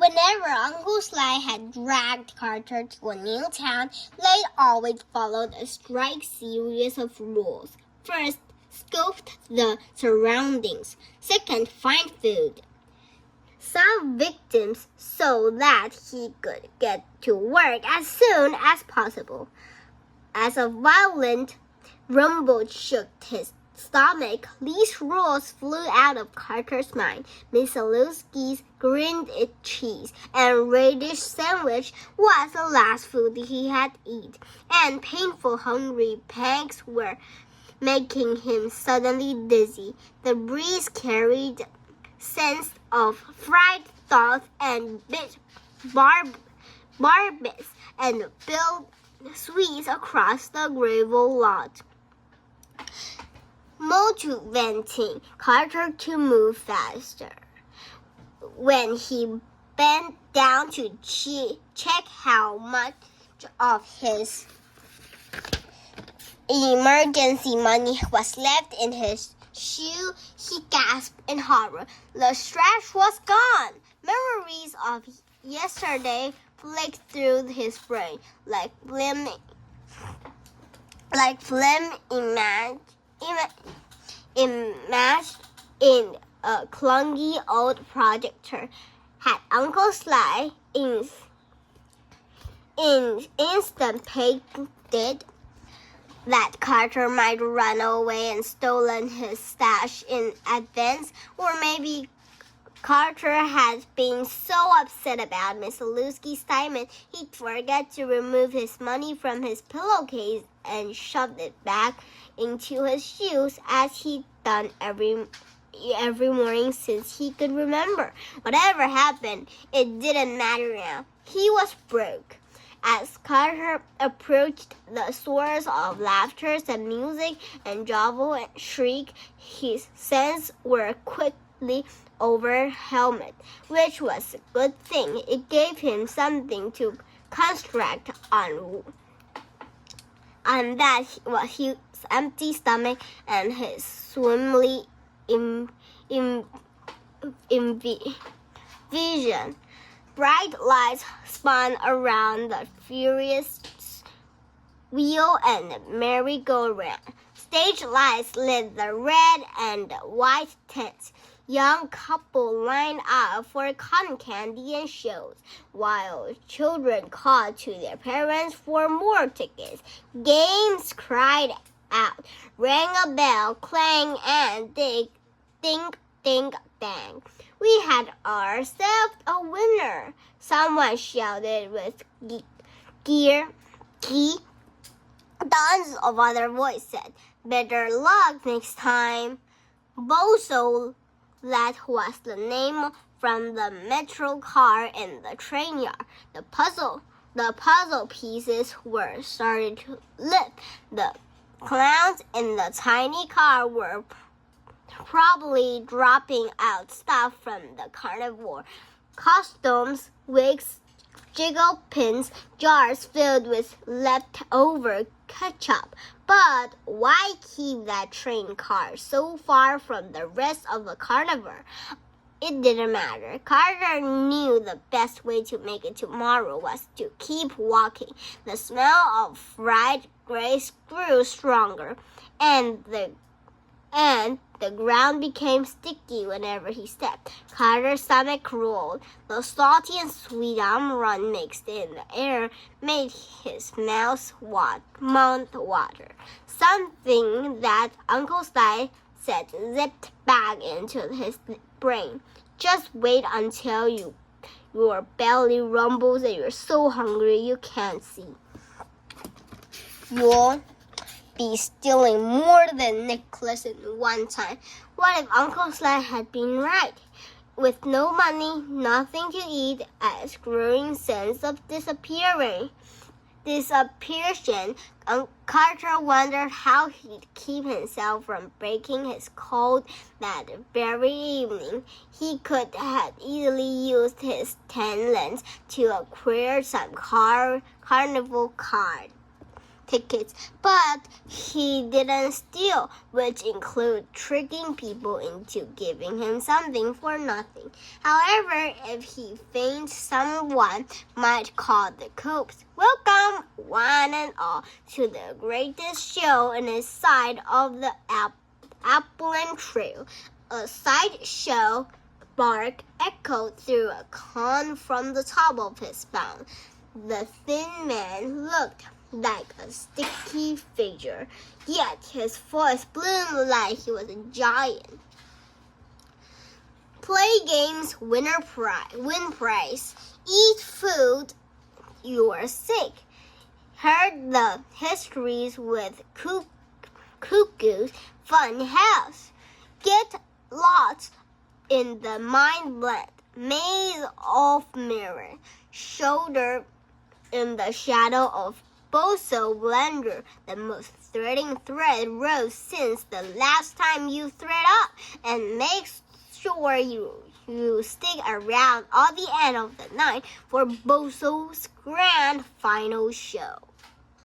Whenever Uncle Sly had dragged Carter to a new town, they always followed a strict series of rules. First, scope the surroundings. Second, find food. Some victims so that he could get to work as soon as possible. As a violent rumble shook his stomach, these rules flew out of Carter's mind. Miss Zaluski's grilled cheese and radish sandwich was the last food he had eaten, and painful hungry pangs were making him suddenly dizzy. The breeze carried scents of fried thoughts and bit barbets and billed sweets across the gravel lot, motivating Carter to move faster. When he bent down to check how much of his emergency money was left in his shoe, he gasped in horror. The stretch was gone. Memories of yesterday flicked through his brain like film imaged in a clunky old projector. Had Uncle Sly anticipated that Carter might run away and stolen his stash in advance, or maybe Carter had been so upset about Miss Zaluski's diamond he'd forget to remove his money from his pillowcase and shoved it back into his shoes as he'd done every morning since he could remember. Whatever happened, it didn't matter now. He was broke. As Carter approached the source of laughter and music and grovel and shriek, his senses were quickly overwhelmed, which was a good thing. It gave him something to construct on that was his empty stomach and his swimly vision. Bright lights spun around the furious wheel and merry-go-round. Stage lights lit the red and white tents. Young couple lined up for cotton candy and shows, while children called to their parents for more tickets. Games cried out, rang a bell, clang, and ding, ding, bang. We had ourselves a winner, someone shouted with glee. Dozens of other voices said, better luck next time. Bozo, that was the name from the metro car in the train yard. The puzzle pieces were starting to lift. The clowns in the tiny car were probably dropping out stuff from the carnival. Costumes, wigs, jiggle pins, jars filled with leftover ketchup. But why keep that train car so far from the rest of the carnival? It didn't matter. Carter knew the best way to make it tomorrow was to keep walking. The smell of fried grapes grew stronger, and the ground became sticky whenever he stepped. Carter's stomach rolled. The salty and sweet run mixed in the air made his mouth water. Something that Uncle Sly said zipped back into his brain. Just wait until your belly rumbles and you're so hungry you can't see. You'll be stealing more than Nicholas in one time. What if Uncle Sly had been right? With no money, nothing to eat, a growing sense of disappearing, Carter wondered how he'd keep himself from breaking his code that very evening. He could have easily used his 10 cents to acquire some carnival card. tickets, but he didn't steal, which include tricking people into giving him something for nothing. However, if he faints, someone might call the cops. Welcome, one and all, to the greatest show in the side of the Upland Trail. A sideshow bark echoed through a con from the top of his bound. The thin man looked like a sticky figure, yet his voice bloomed like he was a giant. Play games, win prize. Eat food, you are sick. Heard the histories with cuckoo's fun house. Get lost in the mind blend maze of mirror. Shoulder in the shadow of Boso Blender, the most threading thread rose since the last time you thread up, and make sure you stick around all the end of the night for Boso's grand final show.